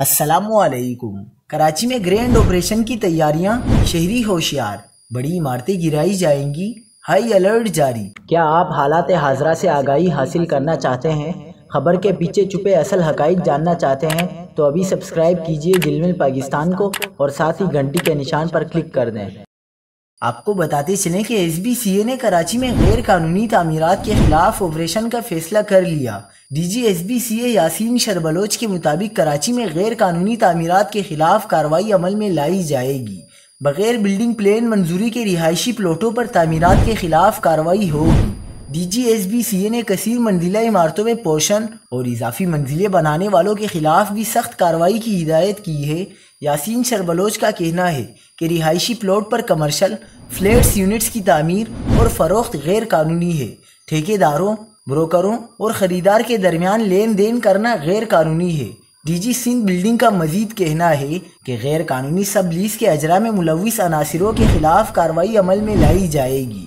السلام علیکم۔ کراچی میں گرینڈ آپریشن کی تیاریاں، شہری ہوشیار، بڑی عمارتیں گرائی جائیں گی، ہائی الرٹ جاری۔ کیا آپ حالات حاضرہ سے آگاہی حاصل کرنا چاہتے ہیں؟ خبر کے پیچھے چھپے اصل حقائق جاننا چاہتے ہیں تو ابھی سبسکرائب کیجئے جلمل پاکستان کو اور ساتھ ہی گھنٹی کے نشان پر کلک کر دیں۔ آپ کو بتاتے چلیں کہ ایس بی سی اے نے کراچی میں غیر قانونی تعمیرات کے خلاف آپریشن کا فیصلہ کر لیا۔ D G S B C A Yasin Shar Baloch کے مطابق کراچی میں غیر قانونی تعمیرات کے خلاف کارروائی عمل میں لائی جائے گی۔ بغیر بلڈنگ پلان منظوری کے رہائشی پلاٹوں پر تعمیرات کے خلاف کارروائی ہوگی۔ D G S B C A نے کثیر منزلہ عمارتوں میں پوشن اور اضافی منزلیں بنانے والوں کے خلاف بھی سخت کارروائی کی ہدایت کی ہے۔ یاسین شربلوچ کا کہنا ہے کہ رہائشی پلاٹ پر کمرشل فلیٹس یونٹس کی تعمیر اور فروخت غیر قانونی ہے۔ ٹھیکیداروں، بروکروں اور خریدار کے درمیان لین دین کرنا غیر قانونی ہے۔ ڈی جی سندھ بلڈنگ کا مزید کہنا ہے کہ غیر قانونی سب لیز کے اجراء میں ملوث عناصروں کے خلاف کارروائی عمل میں لائی جائے گی۔